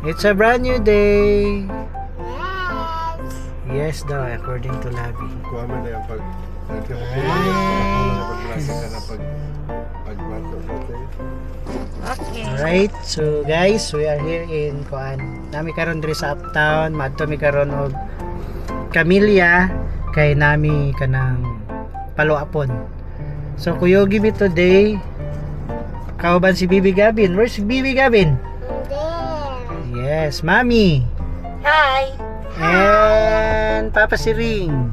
It's a brand new day. Yes. Yes daw, according to Labi. Kuha mo na yung pag... Okay. Alright, so guys, we are here in Kuan. Nami karon diri sa Uptown, madto mi karon og Camellia kay nami kanang paluapon. So kuyogi mi today. Kauban si Bibi Gavin. Where's Bibi Gavin? There. Yes, Mommy. Hi. And Papa Siring.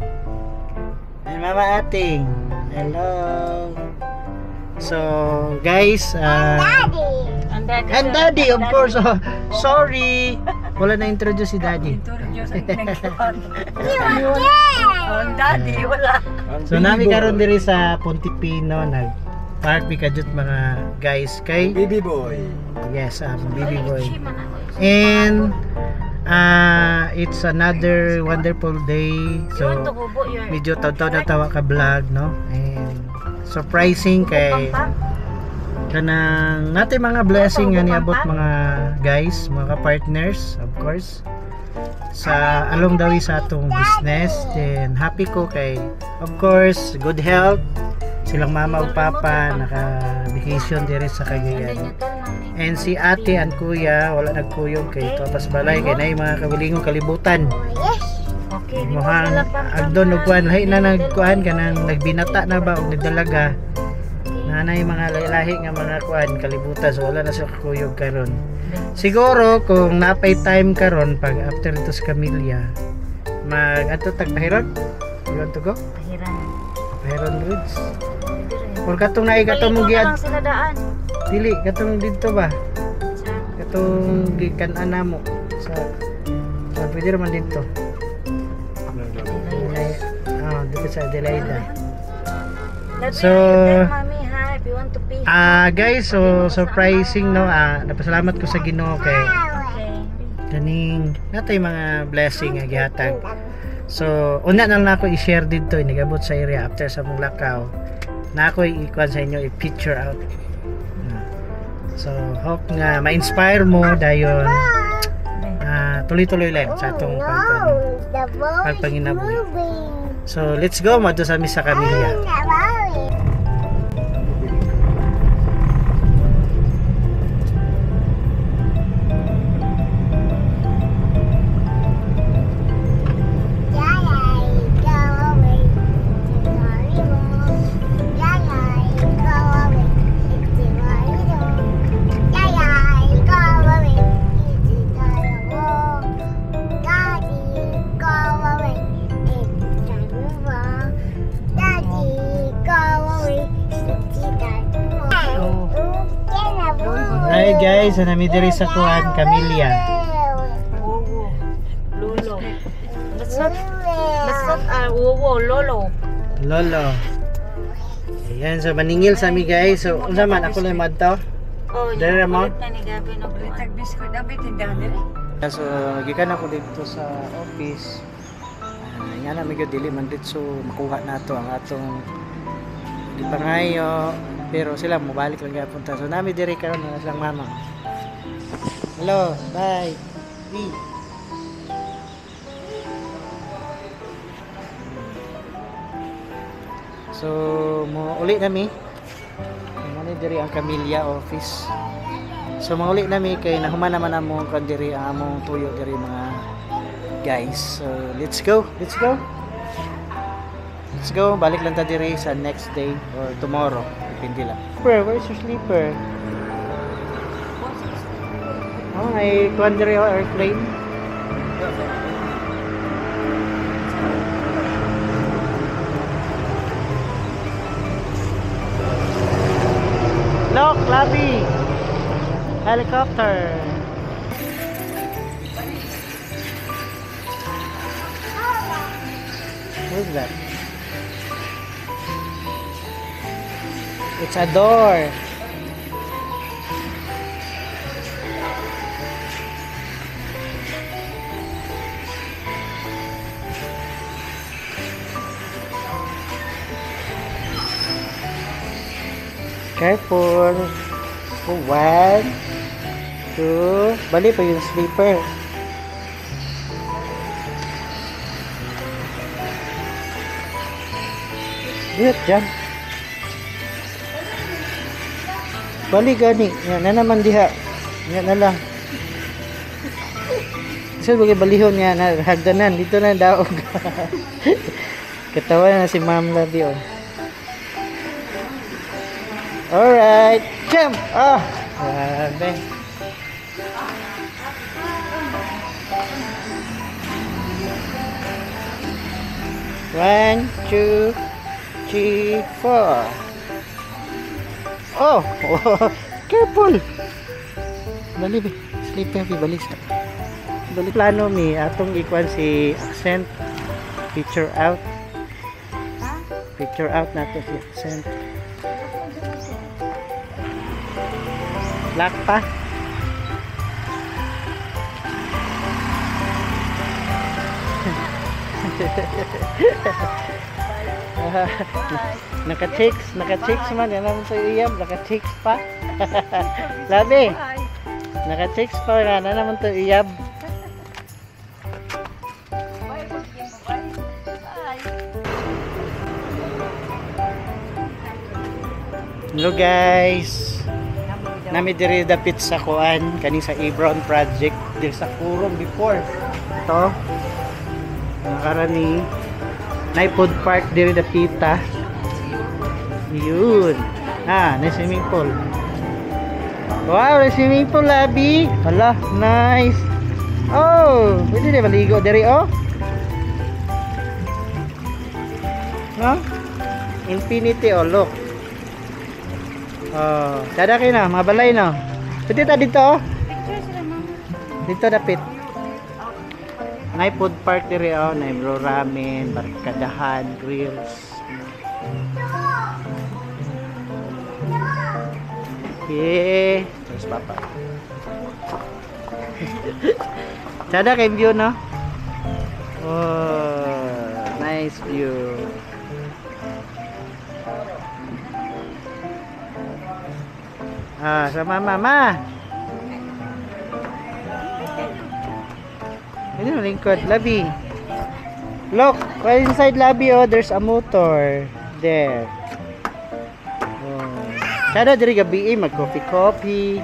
And Mama Ating. Hello. So, guys, Daddy. and Daddy, of course. Oh, sorry. Wala na introduce si Daddy. Introduce ang Daddy, wala. So, nami karon diri sa Pontipino nag park kajut mga guys kay Baby boy. yes, Baby Boy. And it's another wonderful day. So, medyo taw-taw na tawa ka vlog, no? And surprising kay kanang natin mga blessing nga niabot mga guys, mga partners, of course. Sa along dawi sa atong business. Then happy ko kay of course good health. Silang mama ug papa naka-vacation diri sa Cagayan. And si ate and kuya wala nagkuyog kay Topas Balay kay nay mga kawilingong kalibutan. Okay. Mohang agdon og kuan lahi na nagkuan kanang nagbinata na ba og nagdalaga. Nanay mga lahi nga mga kuan kalibutan so wala na sa kuyog karon. Siguro kung napay time karon pag after ito sa Camellia mag ato tag Pahiron. You want to go? Pahiron Woods. Or katong naay katong mo giad. Dili katong dito ba? Katong gikan-an namo sa pwede man dito. Dito sa Adelaida. So guys, so surprising no. Napasalamat ko sa Ginoo kay kaning natay mga blessing nga gihatag. So una na lang ako i-share dito nagabot sa area after sa mong lakaw. Na ako i-kuan sa inyo i-picture out. So hope nga ma-inspire mo dayon tuloy-tuloy lang sa atong pagpanginabuhi. So let's go madto sa misa Camellia. Hi guys, nami diri sa kuan Camellia. Lolo. Masot lolo. Lolo. Ayan, so maningil sa mi guys. So unsa man ako lang madto? Oh, Dere mo? Tag biskuit abi tindahan diri. So gikan ako dito sa office. Nga na medyo dili man dito makuha nato ang atong gipangayo. Pero sila mabalik lang gapunta. So nami diri karon na silang mama. Hello, bye. Bye. So mo uli nami. Mo diri ang Camellia office. So mauli nami kay nahuman naman amo kan diri ang among tuyo diri mga guys. So let's go. Let's go. Let's go. Balik lang ta diri sa next day or tomorrow. Depende lang. Where's your sleeper? Oh, may kuan diri airplane. Look, Labi! Helicopter! What is that? It's a door. Careful. 1, 2. Bali pa yung sleeper. Diyot dyan. Bali gani. Yan na naman diha. Yan na lang. Kasi bagay balihon niya na hagdanan. Dito na daog. Katawa na si Ma'am Labi oh. Alright. Jump! Ah! Grabe. One, two, three, 4. Oh! Careful! Bali, sleeping fi balis. Bali plano mi atong ikuan si accent. Picture out. Picture out nato si accent. Black pa. Naka-chicks man yan naman sa iyab, naka-chicks pa. Labi. Naka-chicks pa na naman to iyab. Hello guys. Nami diri dapit sa kuan kani sa Ebron project diri sa Kurong before. Ito. Nakarani na food park diri dapita. Yun. Ah, na swimming pool. Wow, na swimming pool Labi. Hala, nice. Oh, pwede na maligo diri oh. No? Infinity oh, look. Oh, sada kayo na, mabalay na. Pwede ta dito oh. Dito dapit. Nay food park diri oh, nay ramen, barkadahan, grills. Okay, terus papa. Sada kay view no. Oh, nice view. Ah, sama mama. Ini ang lingkod, Labi. Look, right inside Labi, oh, there's a motor. There. Oh. Sada diri gabi mag-coffee.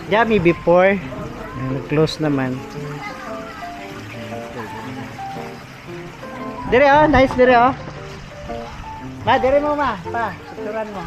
Yummy before. Close naman. Dire oh, nice dire oh. Ma, dire mo ma. Pa, suturan mo.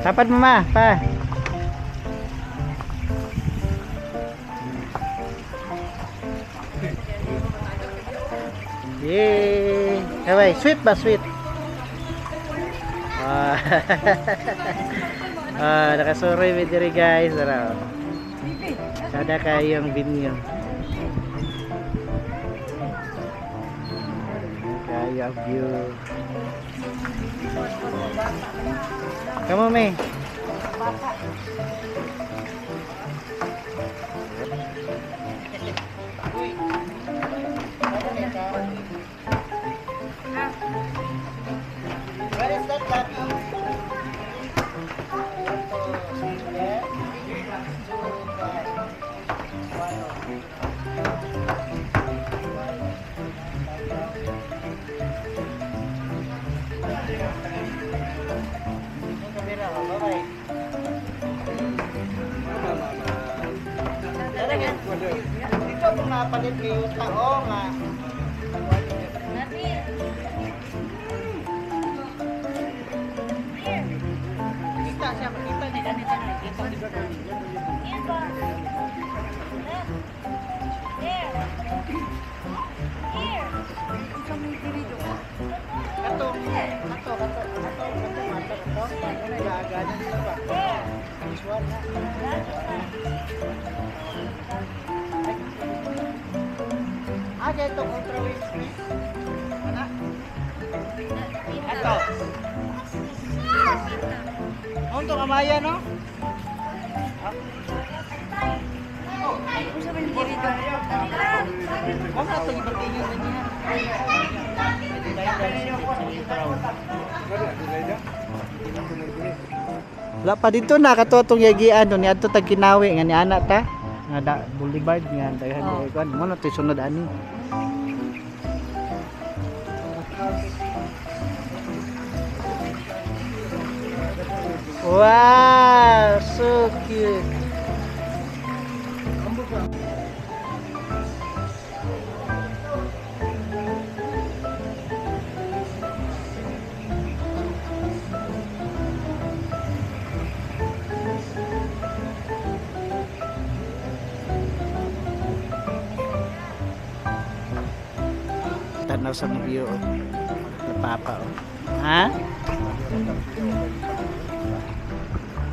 Tapat mo ma, pa. Yay! Kaway, sweet ba? Sweet. Nakasuroy with diri guys. Sada kayong binyo. Kaya view. Kamu me. What is that, Papi? Dito kung napalit yung tao nga. Kita siya, makita ni ganito na. Kita ni ganito. Ada itu ultra wave space. Mana? Ato. Untuk amaya no? Kung sa man diri do. Kung ato ibatingin din niya. Wala pa dito na katotong yagian no ni adto tag Kinawi nga ni ana ta. Nga da Boulevard nga daghan kuan mo na to sunod ani. Wow, so cute. Tanaw sa mga view, napapa oh. Ha?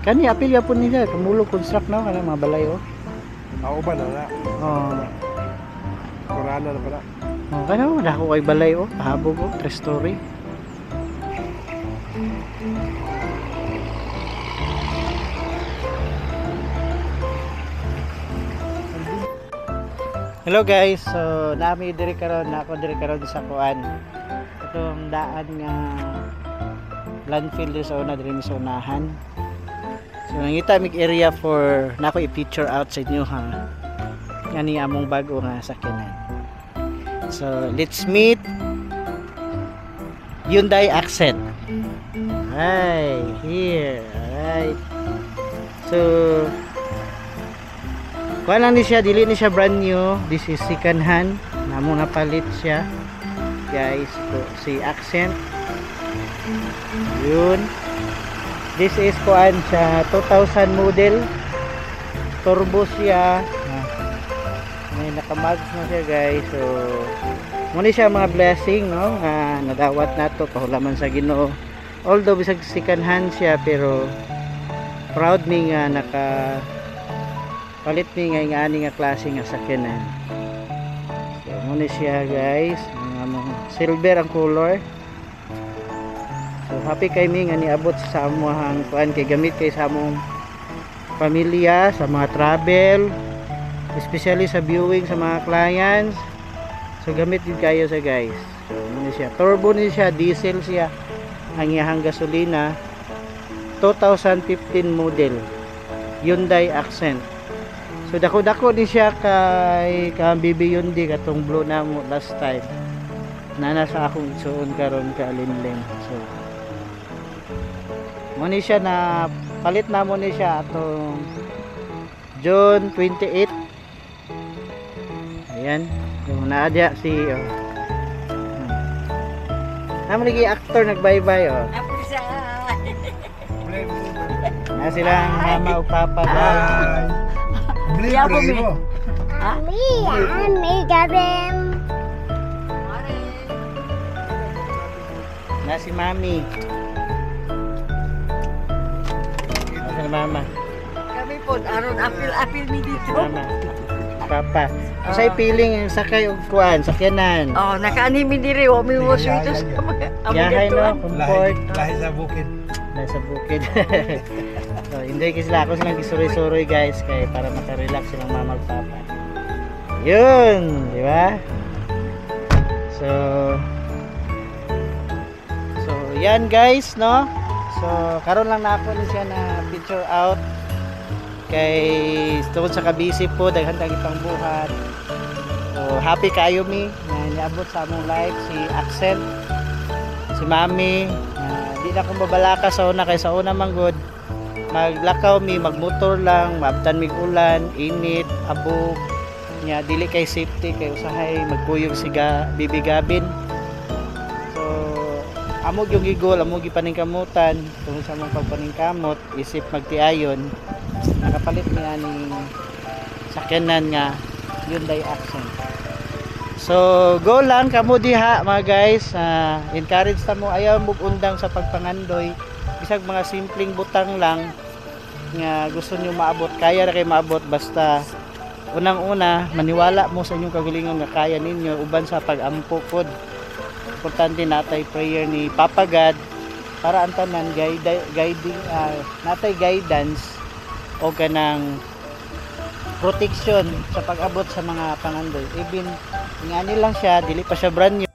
Kani apil ya pun nila, kumulo construct na kana mga balay oh. Ako ba na? Oh. Kurana na pala. Oh, kana wala ko kay balay oh, pahabog oh, 3 story. Hello guys, so nami diri karon na ako diri karon sa kuan. Itong daan nga landfill diri sa una diri sa unahan. So nangita mig area for nako i-picture out sa inyo ha. Ngani among bago nga sakyanan. So let's meet Hyundai Accent. Hi, here. Alright. So kuha lang ni siya, dili ni siya brand new. This is second hand. Namong napalit siya. Guys, ito si Accent. Yun. This is kuan siya 2000 model. Turbo siya. May nakamags na siya guys. So muna siya mga blessing no nga nadawat nato pahulaman sa Ginoo. Although bisag second hand siya pero proud mi nga naka palit mi nga ani nga klase nga sakyanan. So muna siya guys, silver ang color. So happy kay mi nga niabot sa amuhang kuan kay gamit kay sa among pamilya sa mga travel, especially sa viewing sa mga clients. So gamit din kayo sa guys. So muna siya, turbo ni siya, diesel siya. Ang iyang gasolina 2015 model Hyundai Accent. So dako-dako ni siya kay BB Hyundai katong blue na mo last time. Nana sa akong suon karon ka linlin. So mo ni siya na palit na mo ni siya atong June 28. Ayan, yung naadya si naman lagi actor nag-bye-bye oh. Apo sa Na silang mama o papa guys. Blia po mi. Ha? Ami gabem. Na si mami. Na si mama. Kami po aron apil mi dito. Mama. Papa. Sa feeling yung sakay og kuan, sakyanan. Oh, nakaani mi diri wa mi mo ito sa mga Yahay no, comfort. Lahi sa bukid. Nasa bukid. So, hindi kasi sila ako silang gisuroy-suroy guys kay para maka-relax silang mama at papa. Yun, di ba? So yan guys, no? So karon lang na ako siya na picture out kay tungod sa kabisi po daghan kang ipang buhat. So happy kayo mi na niabot sa among live si Accent, si Mami. Di na akong babalaka sa una kay sa una manggod maglakaw mi, magmotor lang, maabtan mig ulan, init, abog nya dili kay safety kay usahay magkuyog siga bibigabin. So amog yung gigol, amog gipaningkamutan tungod sa among pagpaningkamot isip magtiayon nakapalit mi ani sakyanan nga Hyundai Accent. So go lang kamo diha mga guys, encourage ta mo ayaw mo undang sa pagpangandoy bisag mga simpleng butang lang nga gusto nyo maabot, kaya na kayo maabot basta unang-una maniwala mo sa inyong kagalingon nga kaya ninyo uban sa pag-ampo pod importante natay prayer ni Papa God para ang tanan guiding natay guidance o kanang protection sa pag-abot sa mga pangandoy. Even nga lang siya, dili pa siya brand new.